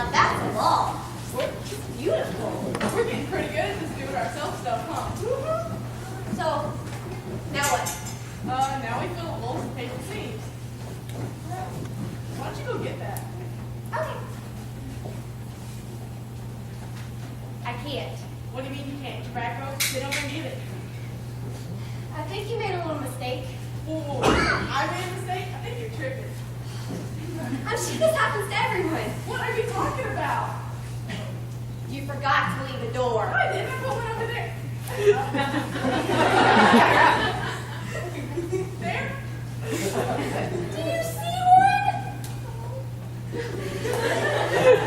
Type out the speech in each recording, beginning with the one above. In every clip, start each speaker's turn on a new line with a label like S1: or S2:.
S1: Now that's a wall. It's beautiful.
S2: We're getting pretty good at this do-it-ourselves stuff, huh?
S1: So, now what?
S2: Now we fill the holes and paste the seams. Why don't you go get that?
S1: Okay. I can't.
S2: What do you mean you can't? Tobacco? Sit over and get it.
S1: I think you made a little mistake.
S2: Ooh, I made a mistake? I think you're tripping.
S1: I'm sure this happens to everyone.
S2: What are you talking about?
S1: You forgot to leave the door.
S2: I didn't. I put one over there. There?
S1: Do you see one?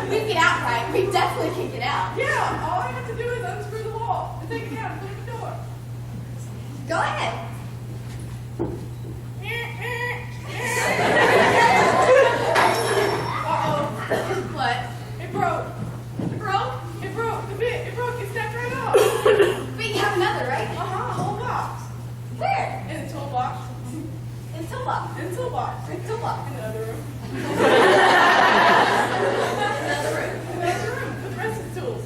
S1: We get out right. We definitely can get out.
S2: Yeah, all I have to do is unscrew the wall and take it down and put it in the door.
S1: Go ahead.
S2: Uh-oh.
S1: What?
S2: It broke.
S1: It broke?
S2: It broke. The bit. It broke. It snapped right off.
S1: But you have another, right?
S2: Uh-huh. A whole box.
S1: Where?
S2: In the toolbox.
S1: In the toolbox.
S2: In the toolbox.
S1: In the toolbox.
S2: In the other room.
S1: Another room.
S2: In the other room. With the rest of the tools.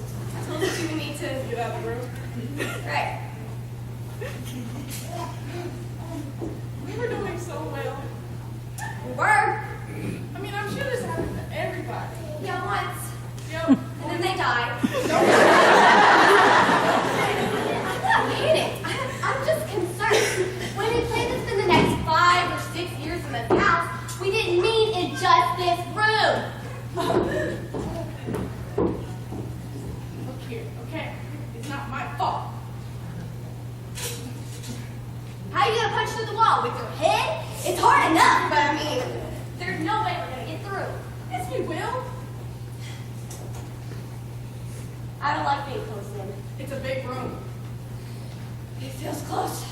S1: Tools that you need to.
S2: Get out of the room.
S1: Right.
S2: We were doing so well.
S1: We were.
S2: I mean, I'm sure this happens to everybody.
S1: Yeah, once.
S2: Yep.
S1: And then they died. I'm not hating. I'm just concerned. When we planned to spend the next 5 or 6 years in this house, we didn't mean in just this room.
S2: Look here, okay? It's not my fault.
S1: How are you going to punch through the wall? With your head? It's hard enough, but I mean, there's no way we're going to get through.
S2: Yes, we will.
S1: I don't like being close in.
S2: It's a big room.
S1: It feels close.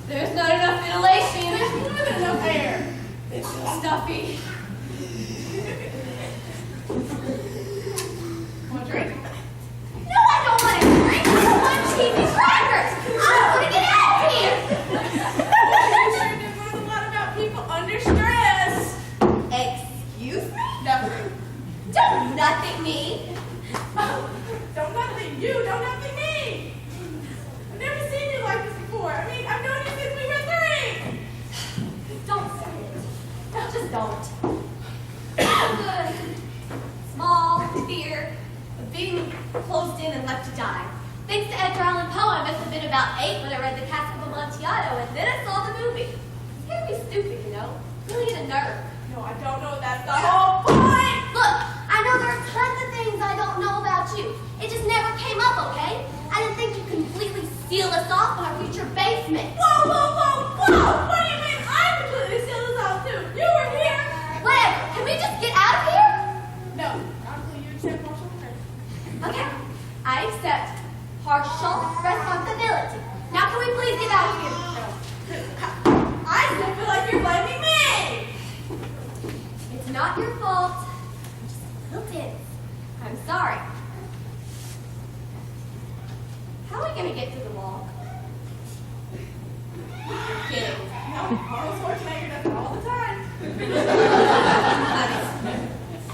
S1: There's not enough ventilation.
S2: There's more than enough air.
S1: It feels stuffy.
S2: Want a drink?
S1: No, I don't want a drink. I want cheese and crackers. I want to get out of here.
S2: You sure did learn a lot about people under stress.
S1: Excuse me?
S2: Nothing.
S1: Don't nothing me.
S2: Don't nothing you. Don't nothing me. I've never seen you like this before. I mean, I've known you since we were 3.
S1: Don't say it. No, just don't. Good. Small fear of being closed in and left to die. Thanks to Edgar Allan Poe, I must have been about 8 when I read The Cask of Amontillado, and then I saw the movie. It's gonna be stupid, you know? Really get a nerve.
S2: No, I don't know. That's the whole point.
S1: Look, I know there are tons of things I don't know about you. It just never came up, okay? I didn't think you completely seal us off from our future basement.
S2: Whoa, whoa, whoa, whoa! What do you mean I completely sealed this off too? You were here.
S1: Whatever. Can we just get out of here?
S2: No, not until you accept partial credit.
S1: Okay. I accept partial responsibility. Now can we please get out of here?
S2: I still feel like you're blaming me.
S1: It's not your fault. I'm just a little tense. I'm sorry. How are we gonna get to the wall? Kidding.
S2: No, Arnold Schwarzenegger does it all the time.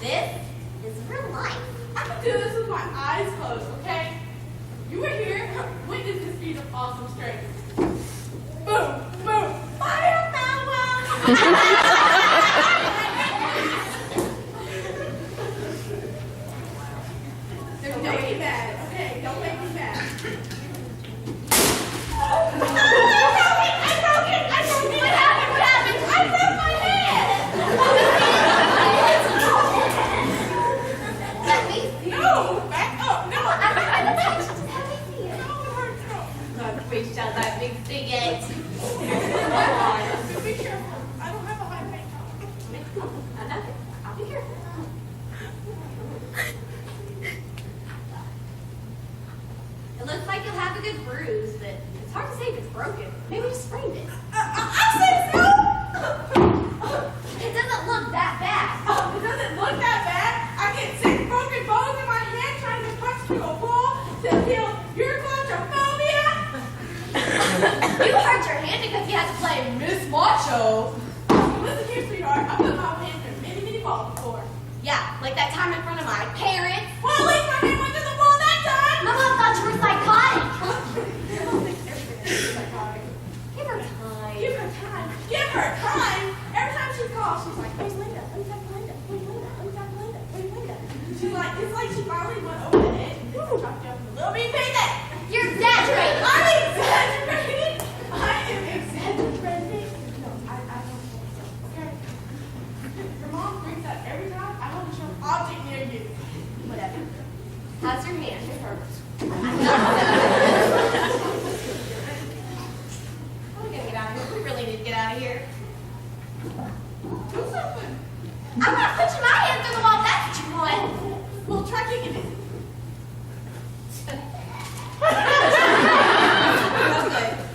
S1: This is real life.
S2: I can do this with my eyes closed, okay? You were here. Witness this feat of awesome strength. Boom, boom. Fire power. Don't make me mad, okay? Don't make me mad. I broke it!
S1: What happened? What happened?
S2: I broke my hand!
S1: Let me see.
S2: No! Back up! No!
S1: I'm trying to touch it. Just let me see it.
S2: No, it hurts, no.
S1: God, reach out that big stick it.
S2: Be careful. I don't have a high pain tolerance.
S1: I know. I'll be careful. It looks like you'll have a good bruise, but it's hard to say if it's broken. Maybe you sprained it.
S2: I said so!
S1: It doesn't look that bad.
S2: Oh, it doesn't look that bad. I get 6 broken bones in my hand trying to punch through a wall to heal your claustrophobia.
S1: You hurt your hand because you had to play Miss Macho.
S2: Listen here, sweetheart. I've put my hand in many balls before.
S1: Yeah, like that that time in front of my parents.
S2: Well, at least my name went to the wall that time.
S1: My mom thought you were psychotic.
S2: Your mom thinks everything's psychotic.
S1: Give her time.
S2: Give her time. Give her time. Every time she calls, she's like, "Where's Linda? Let me talk to Linda. Where's Linda? Let me talk to Linda. Where's Linda?" She's like, it's like she finally went over the edge. Talked to a little bit peanut.
S1: You're exaggerating.
S2: I'm exaggerating. I am exaggerating. No, I don't think so. Okay. Your mom brings that every time. I want to show an object near you.
S1: Whatever. How's your hand? It hurts. We're gonna get out of here. We really need to get out of here.
S2: Do something.
S1: I'm not pushing my hand through the wall. That's what you want.
S2: Well, try kicking it.
S1: Okay.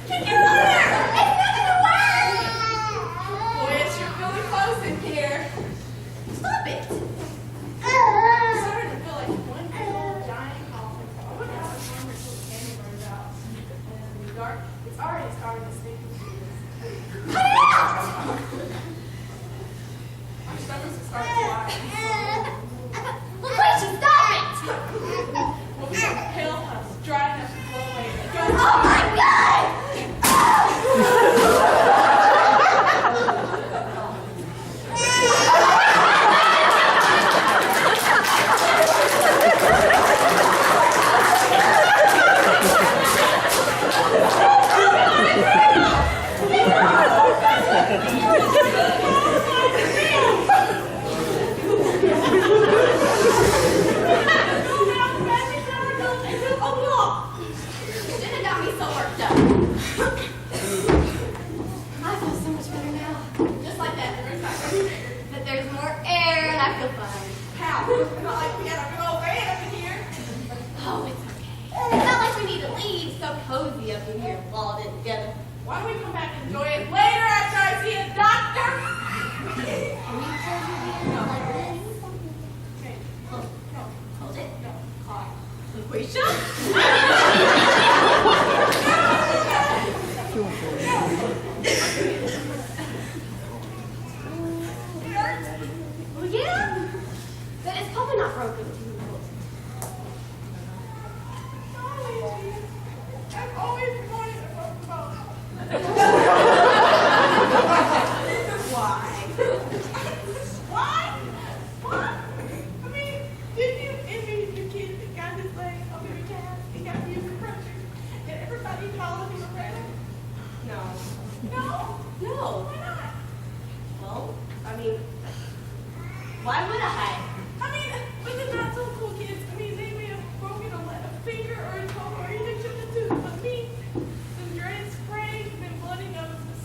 S2: Kick it harder.
S1: It's not gonna work.
S2: Boy, it's you're really close in here.
S1: Stop it.
S2: I'm starting to feel like one big old giant coffin. I wonder how much longer until the candle burns out. And in the dark, it's already starting to stink.
S1: Cut it out.
S2: Our stomachs are starting to lie.
S1: Lucretia, stop it.
S2: Well, we have a pale house, dry enough to blow away. Go.
S1: Oh my God. You shouldn't have got me so worked up. I feel so much better now.
S2: Just like that, there is not going to be
S1: But there's more air and I feel fine.
S2: How? It's not like we got a big old fan up in here.
S1: Oh, it's okay. It's not like we need to leave. So cozy up in here, walled in together.
S2: Why don't we come back and enjoy it later after I see a doctor?
S1: Can you close your hand like this?
S2: Okay.
S1: Hold,
S2: No.
S1: hold it.
S2: No. Cry.
S1: Lucretia? Well, yeah. But it's probably not broken.
S2: I've always wanted a broken bone.
S1: Why?
S2: Why? What? I mean, didn't you envy your kid that got his leg on every cast and got to use the crutches? And everybody called him a red?
S1: No.
S2: No?
S1: No.
S2: Why not?
S1: Well, I mean, why would I?
S2: I mean, but the not so cool kids, I mean, they may have broken a finger or a toe or even chipped a tooth, but me, some dreaded sprays and bloody noses.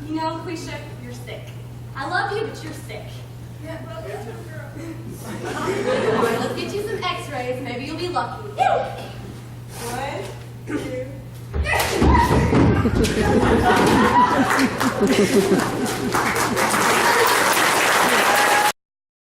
S1: You know, Lucretia, you're sick. I love you, but you're sick.
S2: Yeah, love you too, girl.
S1: Come on, let's get you some x-rays. Maybe you'll be lucky. 1, 2, 3.